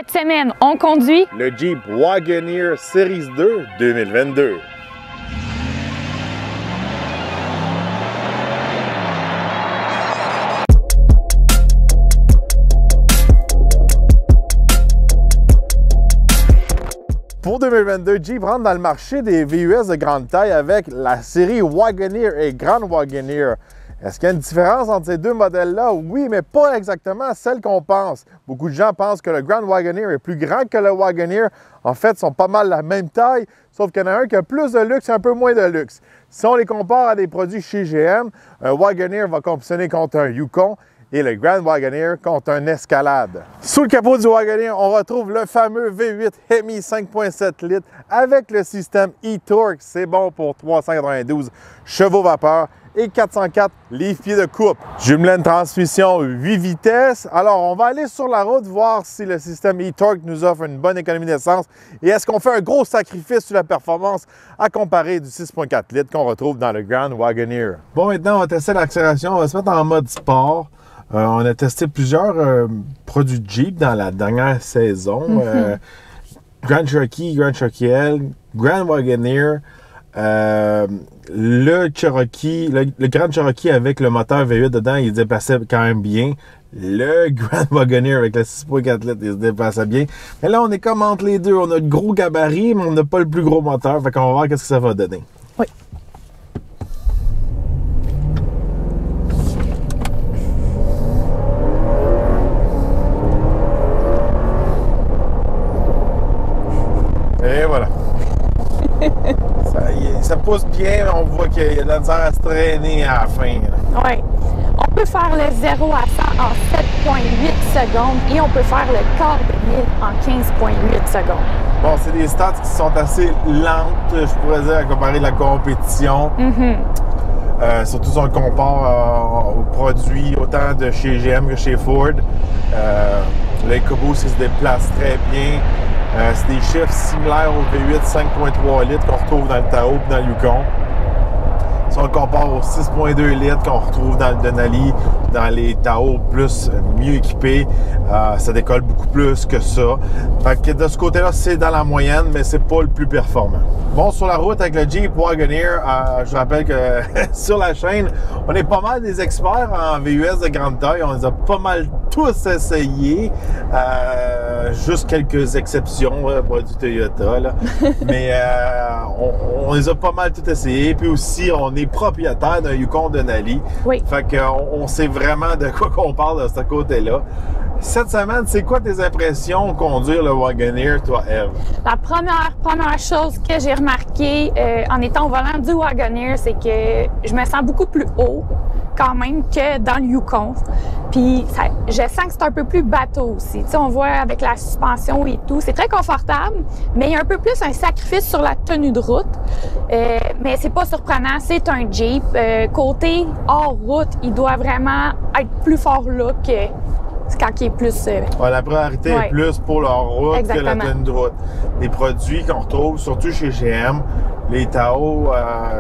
Cette semaine, on conduit le Jeep Wagoneer Series 2 2022. Pour 2022, Jeep rentre dans le marché des VUS de grande taille avec la série Wagoneer et Grand Wagoneer. Est-ce qu'il y a une différence entre ces deux modèles-là? Oui, mais pas exactement celle qu'on pense. Beaucoup de gens pensent que le Grand Wagoneer est plus grand que le Wagoneer. En fait, ils sont pas mal la même taille, sauf qu'il y en a un qui a plus de luxe et un peu moins de luxe. Si on les compare à des produits chez GM, un Wagoneer va compétitionner contre un Yukon et le Grand Wagoneer contre un Escalade. Sous le capot du Wagoneer, on retrouve le fameux V8 Hemi 5.7 litres avec le système e-Torque. C'est bon pour 392 chevaux vapeur et 404 livres-pieds de coupe. Jumelène transmission 8 vitesses. Alors, on va aller sur la route voir si le système e-Torque nous offre une bonne économie d'essence et est-ce qu'on fait un gros sacrifice sur la performance à comparer du 6.4 litres qu'on retrouve dans le Grand Wagoneer. Bon, maintenant, on va tester l'accélération. On va se mettre en mode sport. On a testé plusieurs produits Jeep dans la dernière saison. Grand Cherokee L, Grand Wagoneer, le Cherokee, le Grand Cherokee avec le moteur V8 dedans, il se déplaçait quand même bien. Le Grand Wagoneer avec le 6.4 litres, il se déplaçait bien. Mais là, on est comme entre les deux. On a le gros gabarit, mais on n'a pas le plus gros moteur. Fait qu'on va voir qu'est-ce que ça va donner. Oui. Et voilà. Ça pousse bien, on voit qu'il y a de la misère à se traîner à la fin. Oui. On peut faire le 0 à 100 en 7,8 secondes et on peut faire le quart de mille en 15,8 secondes. Bon, c'est des stats qui sont assez lentes, je pourrais dire, à comparer de la compétition. Surtout si on le compare aux produits autant de chez GM que chez Ford. L'EcoBoost, il se déplace très bien. C'est des chiffres similaires au V8 5.3 litres qu'on retrouve dans le Tahoe et dans le Yukon. Si on le compare au 6.2 litres qu'on retrouve dans le Denali, dans les Tahoe plus mieux équipés, ça décolle beaucoup plus que ça. Fait que de ce côté-là, c'est dans la moyenne, mais c'est pas le plus performant. Bon, sur la route avec le Jeep Wagoneer, je rappelle que sur la chaîne, on est pas mal des experts en VUS de grande taille. On les a pas mal tous essayés. Juste quelques exceptions, pas du Toyota, là. Mais on les a pas mal tous essayés. Puis aussi, on est propriétaire d'un Yukon Denali. Oui. Fait qu'on sait vraiment de quoi qu'on parle de ce côté-là. Cette semaine, c'est quoi tes impressions conduire le Wagoneer, toi, Eve? La première chose que j'ai remarqué en étant au volant du Wagoneer, c'est que je me sens beaucoup plus haut quand même que dans le Yukon. Puis je sens que c'est un peu plus bateau aussi. Tu sais, on voit avec la suspension et tout, c'est très confortable, mais il y a un peu plus un sacrifice sur la tenue de route. Mais c'est pas surprenant, c'est un Jeep. Côté hors route, il doit vraiment être plus fort là que quand il est plus... la priorité est plus pour leur route. Exactement. Que la tenue de route. Les produits qu'on retrouve, surtout chez GM, les Tahoe,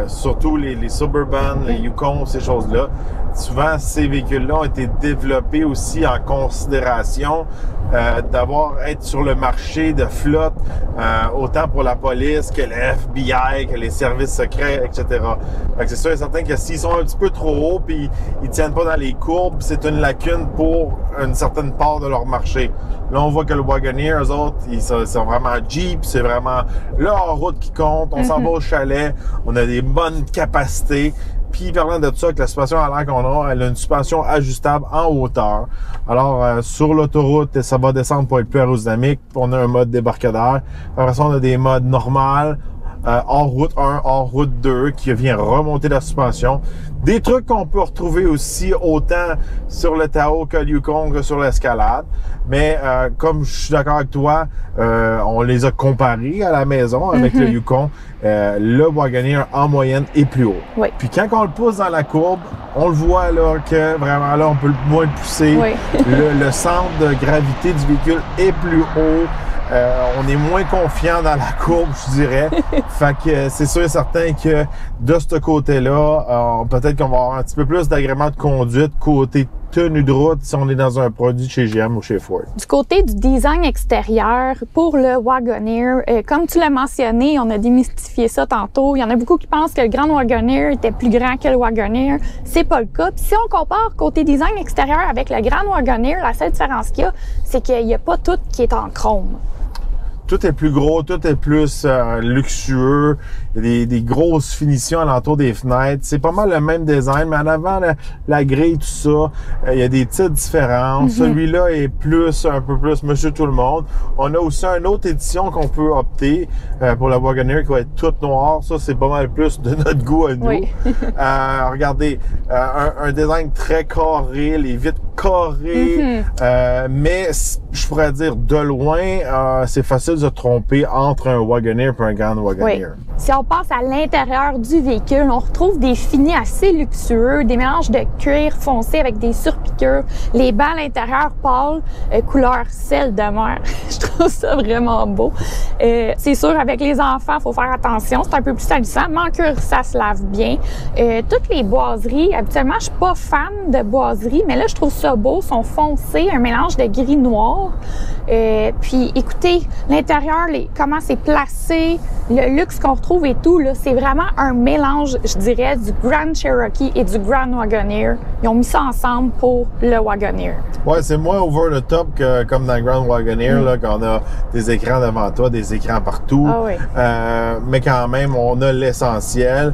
surtout les Suburban, les Yukon, ces choses-là, souvent, ces véhicules-là ont été développés aussi en considération être sur le marché de flotte, autant pour la police que le FBI, que les services secrets, etc. Fait que c'est sûr et certain que s'ils sont un petit peu trop hauts puis ils tiennent pas dans les courbes, c'est une lacune pour une certaine part de leur marché. Là, on voit que le Wagoneer, eux autres, ils sont vraiment Jeep, c'est vraiment leur route qui compte. On s'en va au chalet, on a des bonnes capacités. Puis, parlant de ça, avec la suspension à l'air qu'on a, elle a une suspension ajustable en hauteur. Alors, sur l'autoroute, ça va descendre pour être plus aérodynamique. On a un mode débarcadère. Après ça, on a des modes normales. Hors route 1, hors route 2, qui vient remonter la suspension. Des trucs qu'on peut retrouver aussi autant sur le Tahoe que le Yukon que sur l'Escalade. Mais comme je suis d'accord avec toi, on les a comparés à la maison avec le Yukon. Le Wagoneer en moyenne est plus haut. Oui. Puis quand on le pousse dans la courbe, on le voit là que vraiment là on peut moins le pousser. Oui. le centre de gravité du véhicule est plus haut. On est moins confiant dans la courbe, je dirais. Fait que c'est sûr et certain que de ce côté-là, peut-être qu'on va avoir un petit peu plus d'agrément de conduite côté tenue de route si on est dans un produit chez GM ou chez Ford. Du côté du design extérieur, pour le Wagoneer, comme tu l'as mentionné, on a démystifié ça tantôt. Il y en a beaucoup qui pensent que le Grand Wagoneer était plus grand que le Wagoneer. C'est pas le cas. Puis si on compare côté design extérieur avec le Grand Wagoneer, la seule différence qu'il y a, c'est qu'il n'y a pas tout qui est en chrome. Tout est plus gros, tout est plus luxueux. Il y a des grosses finitions alentour des fenêtres. C'est pas mal le même design, mais en avant, la grille, tout ça, il y a des petites différences. Celui-là est un peu plus Monsieur Tout-le-Monde. On a aussi une autre édition qu'on peut opter pour la Wagoneer qui va être toute noire. Ça, c'est pas mal plus de notre goût à nous. Oui. Regardez, un design très carré, les vitres carrées, mais je pourrais dire de loin, c'est facile de se tromper entre un Wagoneer et un Grand Wagoneer. Oui. Si on passe à l'intérieur du véhicule, on retrouve des finis assez luxueux, des mélanges de cuir foncé avec des surpiqûres, les bancs à l'intérieur pâles, couleur sel de mer. Je trouve ça vraiment beau. C'est sûr, avec les enfants, il faut faire attention, c'est un peu plus salissant, mais en cuir, ça se lave bien. Toutes les boiseries, habituellement, je suis pas fan de boiseries, mais là, je trouve ça beau, sont foncés, un mélange de gris-noir. Puis, écoutez, l'intérieur, comment c'est placé, le luxe qu'on retrouve et tout, là, c'est vraiment un mélange, je dirais, du Grand Cherokee et du Grand Wagoneer. Ils ont mis ça ensemble pour le Wagoneer. Ouais, c'est moins over the top que comme dans le Grand Wagoneer, là, quand on a des écrans devant toi, des écrans partout. Ah oui. Mais quand même, on a l'essentiel.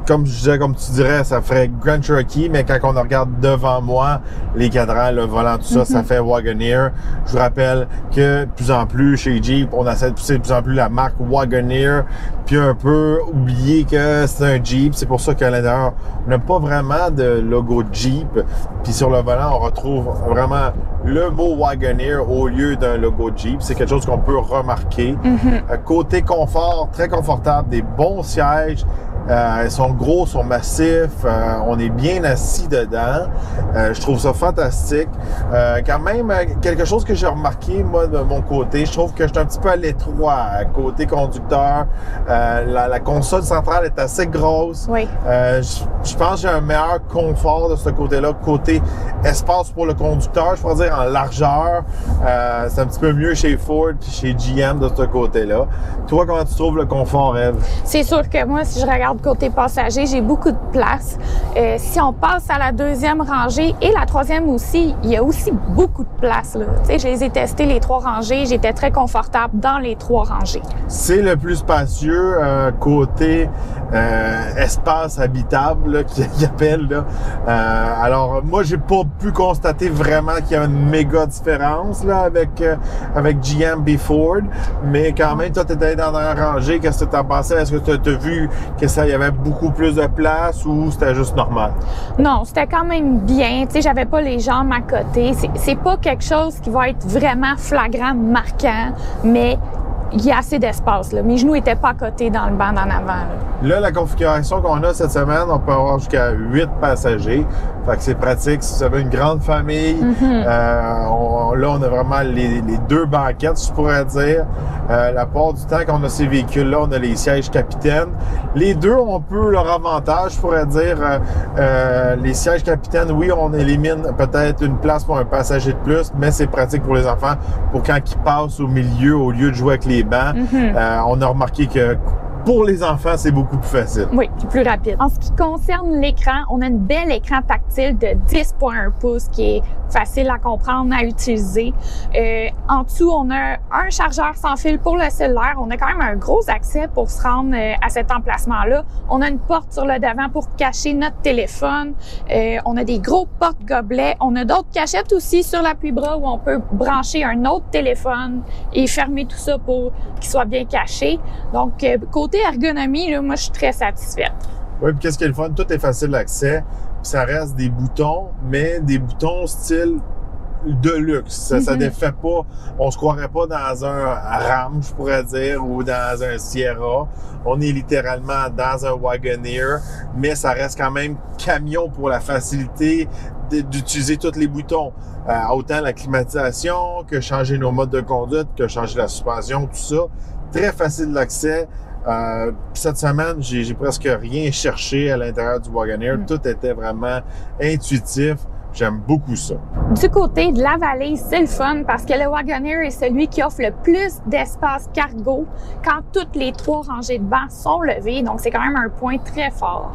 Comme je disais, comme tu dirais, ça ferait Grand Cherokee, mais quand on regarde devant moi, les cadrans, le volant, tout ça, ça fait Wagoneer. Je vous rappelle que de plus en plus, chez Jeep, on essaie de pousser de plus en plus la marque Wagoneer, puis un peu oublier que c'est un Jeep. C'est pour ça qu'à l'intérieur, on n'a pas vraiment de logo Jeep. Puis sur le volant, on retrouve vraiment le mot Wagoneer au lieu d'un logo Jeep. C'est quelque chose qu'on peut remarquer. Côté confort, très confortable, des bons sièges. Ils sont gros, sont massifs, on est bien assis dedans. Je trouve ça fantastique. Quand même, quelque chose que j'ai remarqué, moi, de mon côté, je trouve que je suis un petit peu à l'étroit côté conducteur. La console centrale est assez grosse. Oui. Je pense que j'ai un meilleur confort de ce côté-là. Côté espace pour le conducteur, je pourrais dire en largeur, c'est un petit peu mieux chez Ford puis chez GM de ce côté-là. Toi, comment tu trouves le confort, Ève? C'est sûr que moi, si je regarde côté passager, j'ai beaucoup de place. Si on passe à la deuxième rangée et la troisième aussi, il y a aussi beaucoup de place, là. Tu sais, je les ai testés, les 3 rangées. J'étais très confortable dans les 3 rangées. C'est le plus spacieux côté espace habitable qu'ils appellent. Là. Alors, moi, j'ai pas pu constater vraiment qu'il y a une méga différence là, avec GM et Ford, mais quand même, toi, tu étais dans la rangée. Qu'est-ce que tu en pensais? Est-ce que tu as vu que ça y avait beaucoup plus de place ou c'était juste normal? Non, c'était quand même bien. Tu sais, j'avais pas les jambes à côté. C'est pas quelque chose qui va être vraiment flagrant, marquant, mais il y a assez d'espace, là. Mes genoux étaient pas à côté dans le banc d'en avant, là, la configuration qu'on a cette semaine, on peut avoir jusqu'à 8 passagers. Fait que c'est pratique si vous avez une grande famille. Là, on a vraiment les 2 banquettes, je pourrais dire. La part du temps qu'on a ces véhicules-là, on a les sièges capitaines. Les deux ont un peu leur avantage, je pourrais dire. Les sièges capitaines, oui, on élimine peut-être une place pour un passager de plus, mais c'est pratique pour les enfants pour quand ils passent au milieu, au lieu de jouer avec les bancs. On a remarqué que pour les enfants, c'est beaucoup plus facile. Oui, c'est plus rapide. En ce qui concerne l'écran, on a un bel écran tactile de 10,1 pouces qui est facile à comprendre, à utiliser. En dessous, on a un chargeur sans fil pour le cellulaire. On a quand même un gros accès pour se rendre à cet emplacement-là. On a une porte sur le devant pour cacher notre téléphone. On a des gros porte-gobelets. On a d'autres cachettes aussi sur l'appui-bras où on peut brancher un autre téléphone et fermer tout ça pour qu'il soit bien caché. Donc, côté ergonomie, là, moi, je suis très satisfaite. Oui, puis qu'est-ce qui est le fun? Tout est facile d'accès. Ça reste des boutons, mais des boutons style de luxe. Ça défait pas. On se croirait pas dans un Ram, je pourrais dire, ou dans un Sierra. On est littéralement dans un Wagoneer, mais ça reste quand même camion pour la facilité d'utiliser tous les boutons. Autant la climatisation, que changer nos modes de conduite, que changer la suspension, tout ça. Très facile d'accès. Cette semaine, j'ai presque rien cherché à l'intérieur du Wagoneer. Tout était vraiment intuitif. J'aime beaucoup ça. Du côté de la valise, c'est le fun parce que le Wagoneer est celui qui offre le plus d'espace cargo quand toutes les 3 rangées de bancs sont levées. Donc, c'est quand même un point très fort.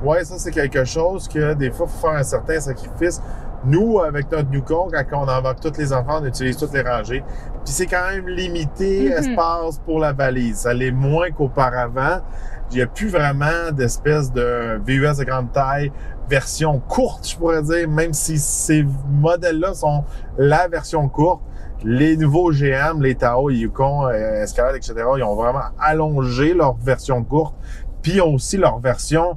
Oui, ça, c'est quelque chose que des fois, il faut faire un certain sacrifice. Nous, avec notre Yukon, quand on embarque tous les enfants, on utilise toutes les rangées. Puis c'est quand même limité espace pour la valise. Ça l'est moins qu'auparavant. Il n'y a plus vraiment d'espèce de VUS de grande taille, version courte, je pourrais dire, même si ces modèles-là sont la version courte. Les nouveaux GM, les Tahoe, les Yukon, Escalade, etc., ils ont vraiment allongé leur version courte. Puis ils ont aussi leur version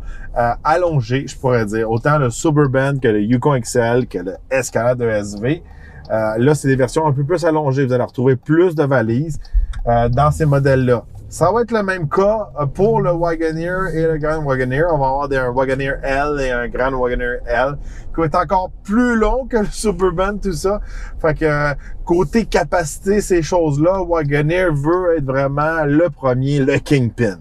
allongée, je pourrais dire. Autant le Suburban que le Yukon XL, que le Escalade ESV. Là, c'est des versions un peu plus allongées. Vous allez retrouver plus de valises dans ces modèles-là. Ça va être le même cas pour le Wagoneer et le Grand Wagoneer. On va avoir un Wagoneer L et un Grand Wagoneer L qui va être encore plus long que le Suburban, tout ça. Fait que côté capacité, ces choses-là, Wagoneer veut être vraiment le premier, le Kingpin.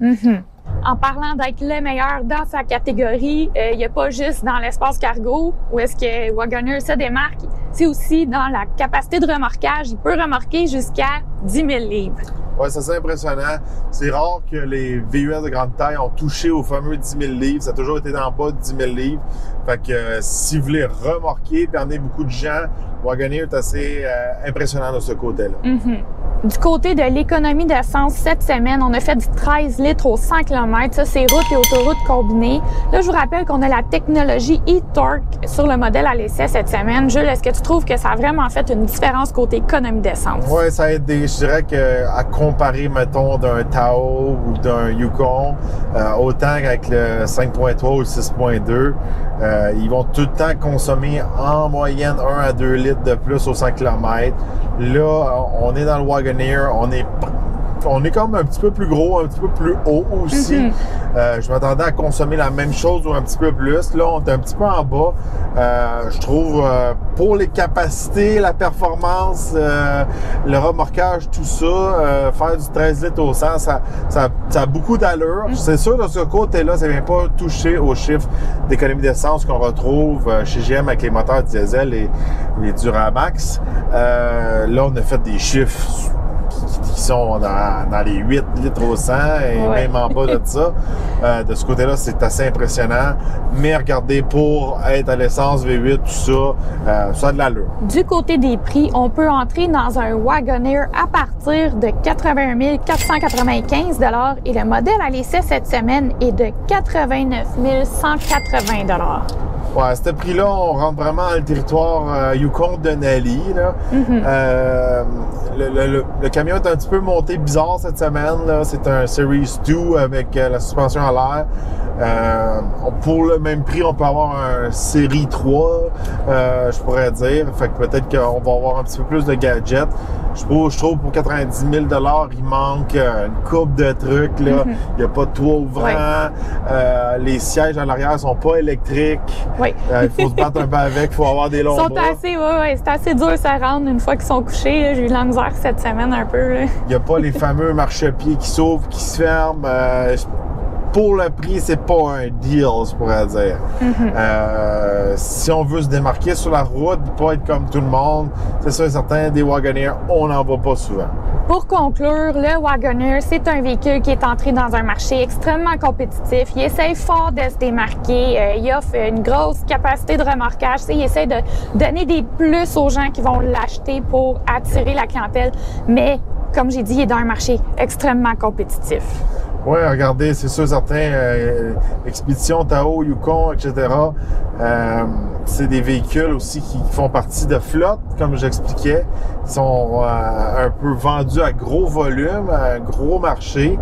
En parlant d'être le meilleur dans sa catégorie, il n'y a pas juste dans l'espace cargo où est-ce que Wagoneer se démarque, c'est aussi dans la capacité de remorquage. Il peut remorquer jusqu'à 10 000 livres. Oui, ça c'est impressionnant. C'est rare que les VUS de grande taille ont touché au fameux 10 000 livres. Ça a toujours été dans le bas de 10 000 livres. Fait que si vous voulez remorquer et emmener beaucoup de gens, Wagoneer est assez impressionnant de ce côté-là. Du côté de l'économie d'essence, cette semaine, on a fait du 13 litres au 100 km. Ça, c'est route et autoroute combinées. Là, je vous rappelle qu'on a la technologie e-Torque sur le modèle à l'essai cette semaine. Jules, est-ce que tu trouves que ça a vraiment fait une différence côté économie d'essence? Oui, ça a aidé. Je dirais qu'à comparer, mettons, d'un Tahoe ou d'un Yukon, autant qu'avec le 5.3 ou le 6.2, ils vont tout le temps consommer en moyenne 1 à 2 litres de plus au 100 km. Là, on est dans le Wagoneer, on est comme un petit peu plus gros, un petit peu plus haut aussi. Je m'attendais à consommer la même chose ou un petit peu plus. Là, on est un petit peu en bas. Je trouve, pour les capacités, la performance, le remorquage, tout ça, faire du 13 litres au 100, ça a beaucoup d'allure. C'est sûr, de ce côté-là, ça ne vient pas toucher aux chiffres d'économie d'essence qu'on retrouve chez GM avec les moteurs diesel et les Duramax. Là, on a fait des chiffres qui sont dans les 8 litres au 100 et même en bas de ça. De ce côté-là, c'est assez impressionnant. Mais regardez, pour être à l'essence V8, tout ça, ça a de l'allure. Du côté des prix, on peut entrer dans un Wagoneer à partir de 81 495 $ et le modèle à l'essai cette semaine est de 89 180 $. Ouais, à ce prix-là, on rentre vraiment dans le territoire Yukon Denali. Le camion est un petit peu monté bizarre cette semaine. C'est un Series 2 avec la suspension à l'air. Pour le même prix, on peut avoir un Série 3, je pourrais dire. Fait que peut-être qu'on va avoir un petit peu plus de gadgets. Je trouve pour 90 000 $, il manque une coupe de trucs. Là. Il n'y a pas de toit ouvrant. Les sièges à l'arrière sont pas électriques. Il faut se battre un peu avec. Il faut avoir des longs bras. C'est assez dur ça rendre une fois qu'ils sont couchés. J'ai eu de la misère cette semaine un peu. Il n'y a pas les fameux marchepieds qui s'ouvrent, qui se ferment. Pour le prix, c'est pas un deal, je pourrais dire. Si on veut se démarquer sur la route, pas être comme tout le monde, c'est sûr et certain, des Wagoneer, on n'en voit pas souvent. Pour conclure, le Wagoneer, c'est un véhicule qui est entré dans un marché extrêmement compétitif. Il essaye fort de se démarquer. Il offre une grosse capacité de remorquage. Il essaie de donner des plus aux gens qui vont l'acheter pour attirer la clientèle. Mais, comme j'ai dit, il est dans un marché extrêmement compétitif. Oui, regardez, c'est sûr, certains expéditions, Tahoe, Yukon, etc. C'est des véhicules aussi qui font partie de flotte, comme j'expliquais. Ils sont un peu vendus à gros volume, à gros marché.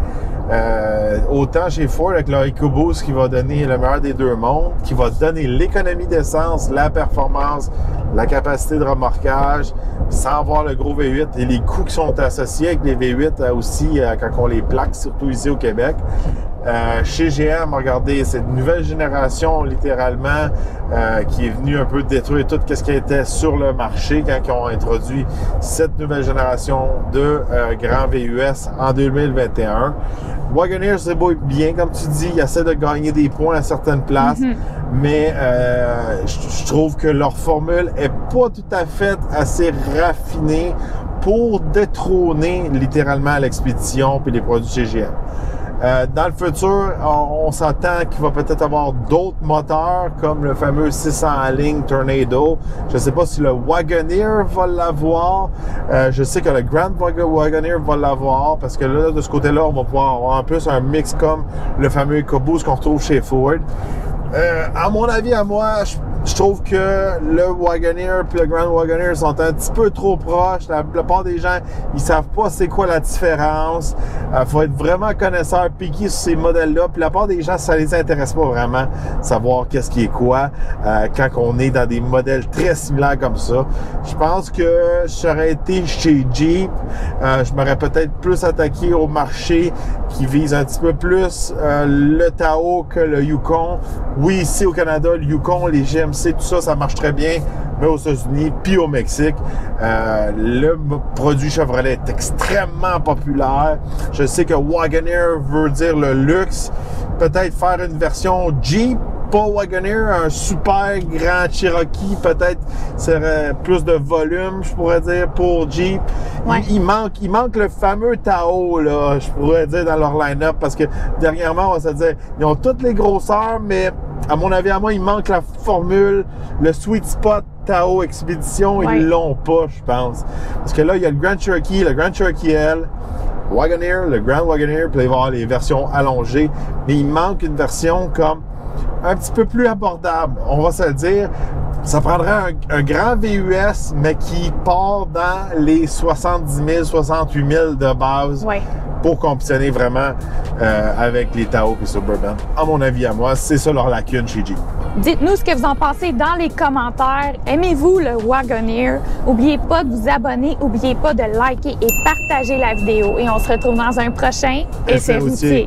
Autant chez Ford avec leur EcoBoost qui va donner le meilleur des deux mondes, qui va donner l'économie d'essence, la performance, la capacité de remorquage, sans avoir le gros V8 et les coûts qui sont associés avec les V8 aussi quand on les plaque, surtout ici au Québec. Chez GM, regardez, cette nouvelle génération, littéralement, qui est venue un peu détruire tout ce qui était sur le marché quand ils ont introduit cette nouvelle génération de Grand VUS en 2021. Wagoneer, c'est beau et bien, comme tu dis, ils essaient de gagner des points à certaines places, mais je trouve que leur formule est pas tout à fait assez raffinée pour détrôner littéralement l'expédition puis les produits chez GM. Dans le futur, on s'attend qu'il va peut-être avoir d'autres moteurs comme le fameux 600 ligne Tornado. Je ne sais pas si le Wagoneer va l'avoir. Je sais que le Grand Wagoneer va l'avoir parce que là, de ce côté-là, on va pouvoir avoir en plus un mix comme le fameux EcoBoost qu'on retrouve chez Ford. À mon avis, à moi, je trouve que le Wagoneer et le Grand Wagoneer sont un petit peu trop proches. La plupart des gens, ils savent pas c'est quoi la différence. Faut être vraiment connaisseur, piqué sur ces modèles-là. Puis la plupart des gens, ça les intéresse pas vraiment savoir qu'est-ce qui est quoi quand on est dans des modèles très similaires comme ça. Je pense que j'aurais été chez Jeep. Je m'aurais peut-être plus attaqué au marché qui vise un petit peu plus le Tahoe que le Yukon. Oui, ici au Canada, le Yukon, les GMC, tout ça, ça marche très bien, mais aux États-Unis puis au Mexique, le produit Chevrolet est extrêmement populaire. Je sais que Wagoneer veut dire le luxe. Peut-être faire une version Jeep, pas Wagoneer, un super grand Cherokee, peut-être serait plus de volume, je pourrais dire, pour Jeep. Ouais. Il manque le fameux Tahoe, là, je pourrais dire, dans leur line-up, parce que dernièrement, on va se dire, ils ont toutes les grosseurs, mais à mon avis, à moi, il manque la formule, le sweet spot Tahoe Expedition, ouais. Ils l'ont pas, je pense. Parce que là, il y a le Grand Cherokee, le Grand Cherokee L, Wagoneer, le Grand Wagoneer, puis il va y avoir les versions allongées, mais il manque une version comme un petit peu plus abordable, on va se le dire. Ça prendrait un grand VUS, mais qui part dans les 70 000, 68 000 de base, ouais, pour compétitionner vraiment avec les Tahoe et Suburban. À mon avis, à moi, c'est ça leur lacune chez Jeep. Dites-nous ce que vous en pensez dans les commentaires. Aimez-vous le Wagoneer? N'oubliez pas de vous abonner, n'oubliez pas de liker et partager la vidéo. Et on se retrouve dans un prochain Essai routier.